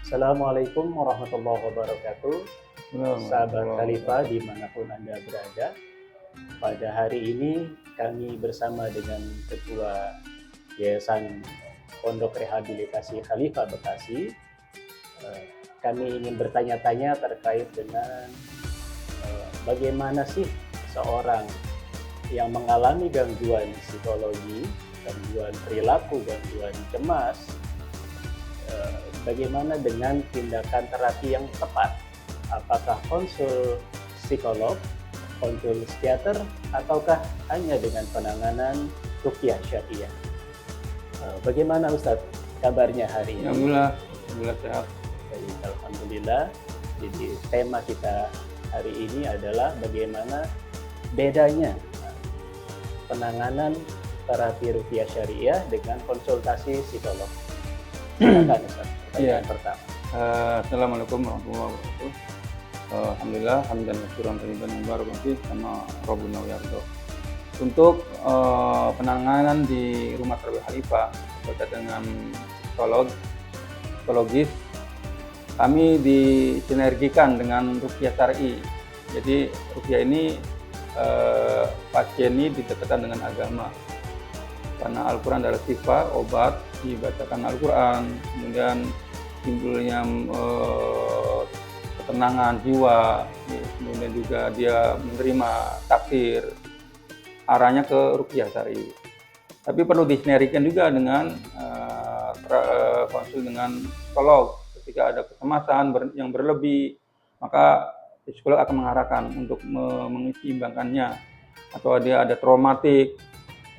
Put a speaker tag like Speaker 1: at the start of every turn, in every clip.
Speaker 1: Assalamualaikum warahmatullahi wabarakatuh. Sahabat Khalifah dimanapun Anda berada, pada hari ini kami bersama dengan Ketua Yayasan Pondok Rehabilitasi Khalifah Bekasi, kami ingin bertanya-tanya terkait dengan bagaimana sih seorang yang mengalami gangguan psikologi, gangguan perilaku, gangguan cemas, bagaimana dengan tindakan terapi yang tepat? Apakah konsul psikolog, konsul psikiater, ataukah hanya dengan penanganan ruqyah syariah? Bagaimana Ustadz kabarnya hari ini?
Speaker 2: Alhamdulillah sehat.
Speaker 1: Baik, alhamdulillah. Jadi tema kita hari ini adalah bagaimana bedanya penanganan terapi ruqyah syariah dengan konsultasi psikolog. Silakan Ustaz, pertanyaan pertama.
Speaker 2: Assalamualaikum warahmatullahi wabarakatuh. Alhamdulillah, hamdan syukuran thayyiban mubarakan fih sama Rabbuna wa yarda. Untuk penanganan di rumah terapi Khalifah berkaitan dengan psikologis, kami disinergikan dengan ruqyah syar'i. Jadi ruqyah ini pasien ini didekatkan dengan agama. Karena Al-Quran adalah sifat, obat, dibacakan Al-Quran, kemudian timbulnya ketenangan jiwa, kemudian juga dia menerima takdir, arahnya ke ruqyah syar'i. Tapi perlu disinerikan juga dengan konsul dengan psikolog. Ketika ada kecemasan yang berlebih, maka psikolog akan mengarahkan untuk menyeimbangkannya. Atau dia ada traumatik,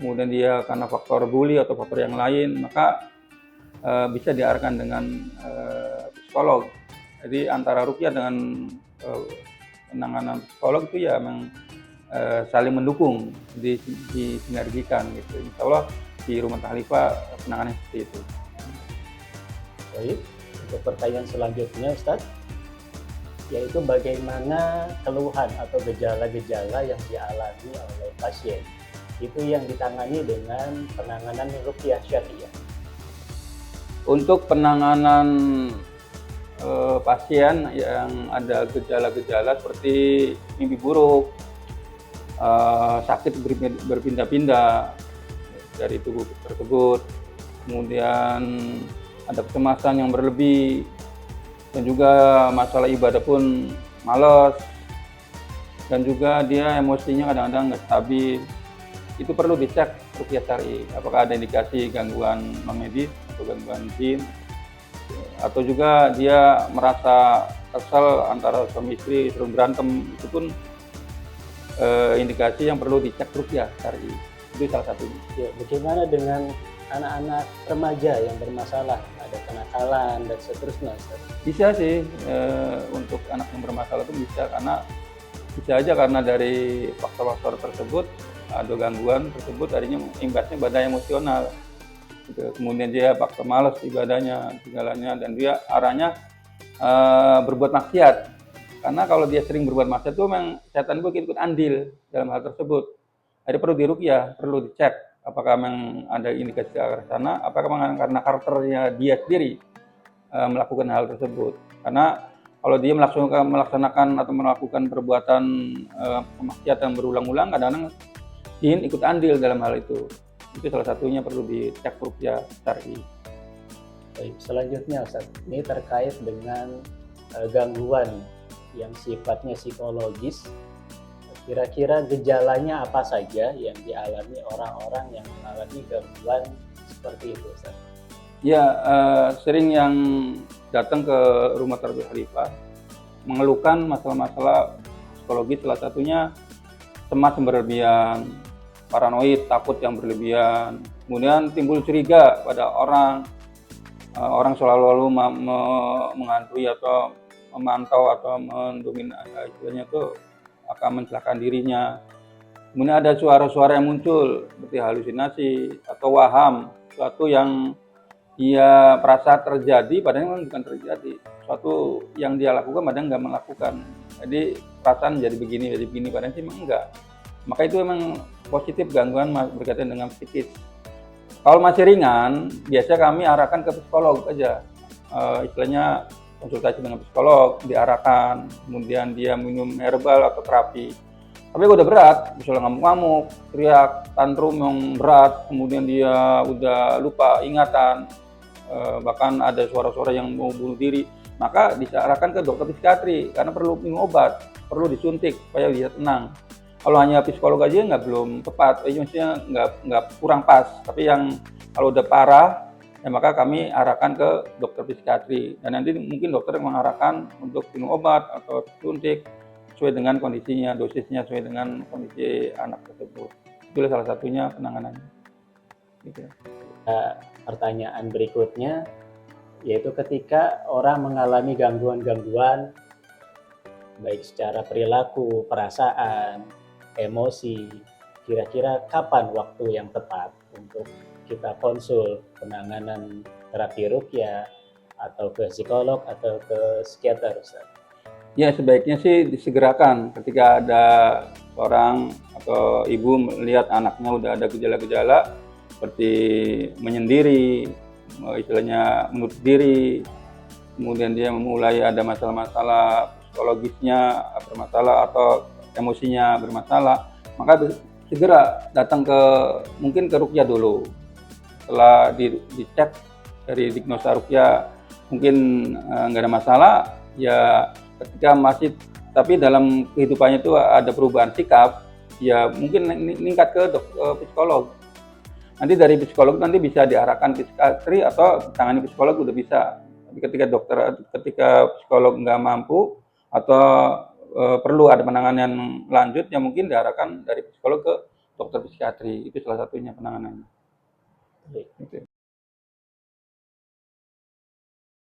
Speaker 2: kemudian dia karena faktor bully atau faktor yang lain, maka bisa diarahkan dengan psikolog. Jadi antara ruqyah dengan penanganan psikolog itu ya memang saling mendukung, disinergikan gitu. Insya Allah di rumah Khalifah penanganannya seperti itu.
Speaker 1: Baik, untuk pertanyaan selanjutnya Ustadz, yaitu bagaimana keluhan atau gejala-gejala yang dialami oleh pasien itu yang ditangani dengan penanganan ruqyah syariah.
Speaker 2: Untuk penanganan pasien yang ada gejala-gejala seperti mimpi buruk, sakit berpindah-pindah dari tubuh tersebut, kemudian ada kecemasan yang berlebih, dan juga masalah ibadah pun malas, dan juga dia emosinya kadang-kadang nggak stabil. Itu perlu dicek ruqyah syar'i, apakah ada indikasi gangguan non-medis atau gangguan jin, atau juga dia merasa kesal antara suami istri sering berantem, itu pun indikasi yang perlu dicek ruqyah syar'i. Itu salah satunya.
Speaker 1: Ya, bagaimana dengan anak-anak remaja yang bermasalah, ada kenakalan dan seterusnya Ustaz?
Speaker 2: Bisa sih, untuk anak yang bermasalah itu bisa, karena bisa aja karena dari faktor-faktor tersebut atau gangguan tersebut tadinya imbasnya pada emosional gitu. Kemudian dia faktor malas ibadahnya segalanya, dan dia arahnya berbuat maksiat. Karena kalau dia sering berbuat maksiat itu memang setan itu ikut andil dalam hal tersebut. Jadi perlu diruqyah, perlu dicek apakah memang ada indikasi ke arah sana, apakah memang karena karakternya dia sendiri melakukan hal tersebut. Karena kalau dia melaksanakan atau melakukan perbuatan kemaksiatan berulang-ulang, kadang-kadang jin ikut andil dalam hal itu. Itu salah satunya perlu dicek ruqyah syar'i.
Speaker 1: Baik, selanjutnya Ustaz, ini terkait dengan gangguan yang sifatnya psikologis. Kira-kira gejalanya apa saja yang dialami orang-orang yang mengalami gangguan seperti itu Ustaz?
Speaker 2: Ya, sering yang datang ke rumah terapi Khalifah mengeluhkan masalah-masalah psikologis, salah satunya cemas yang berlebihan, paranoid, takut yang berlebihan, kemudian timbul curiga pada orang selalu menghantui atau memantau atau mendominasi, istilahnya itu akan mencelakakan dirinya. Kemudian ada suara-suara yang muncul seperti halusinasi atau waham, suatu yang dia merasa terjadi padahal bukan terjadi, suatu yang dia lakukan padahal nggak melakukan. Jadi perasaan jadi begini padahal sih memang enggak. Maka itu memang positif gangguan berkaitan dengan psikis. Kalau masih ringan, biasanya kami arahkan ke psikolog aja. istilahnya konsultasi dengan psikolog, diarahkan, kemudian dia minum herbal atau terapi. Tapi udah berat, misalnya ngamuk-ngamuk, teriak, tantrum yang berat, kemudian dia udah lupa ingatan, bahkan ada suara-suara yang mau bunuh diri, maka diarahkan ke dokter psikiatri karena perlu minum obat, perlu disuntik supaya dia tenang. Kalau hanya psikolog aja belum tepat, maksudnya nggak kurang pas. Tapi yang kalau udah parah, ya maka kami arahkan ke dokter psikiatri dan nanti mungkin dokter mengarahkan untuk minum obat atau suntik sesuai dengan kondisinya, dosisnya sesuai dengan kondisi anak tersebut. Itulah salah satunya penanganannya. Gitu.
Speaker 1: Pertanyaan berikutnya yaitu ketika orang mengalami gangguan-gangguan baik secara perilaku, perasaan, emosi, kira-kira kapan waktu yang tepat untuk kita konsul penanganan terapi ruqyah atau ke psikolog atau ke psikiater, Ustaz?
Speaker 2: Ya sebaiknya sih disegerakan ketika ada orang atau ibu melihat anaknya udah ada gejala-gejala seperti menyendiri, istilahnya menutup diri, kemudian dia mulai ada masalah-masalah psikologisnya bermasalah atau emosinya bermasalah, maka segera datang mungkin ke ruqyah dulu. Setelah dicek dari diagnosa ruqyah mungkin nggak ada masalah, ya ketika masih tapi dalam kehidupannya itu ada perubahan sikap, ya mungkin meningkat ke psikolog. Nanti dari psikolog nanti bisa diarahkan ke psikiatri atau tangani psikolog udah bisa. Tapi ketika psikolog nggak mampu atau perlu ada penanganan lanjut, ya mungkin diarahkan dari psikolog ke dokter psikiatri. Itu salah satunya penanganannya.
Speaker 1: Baik.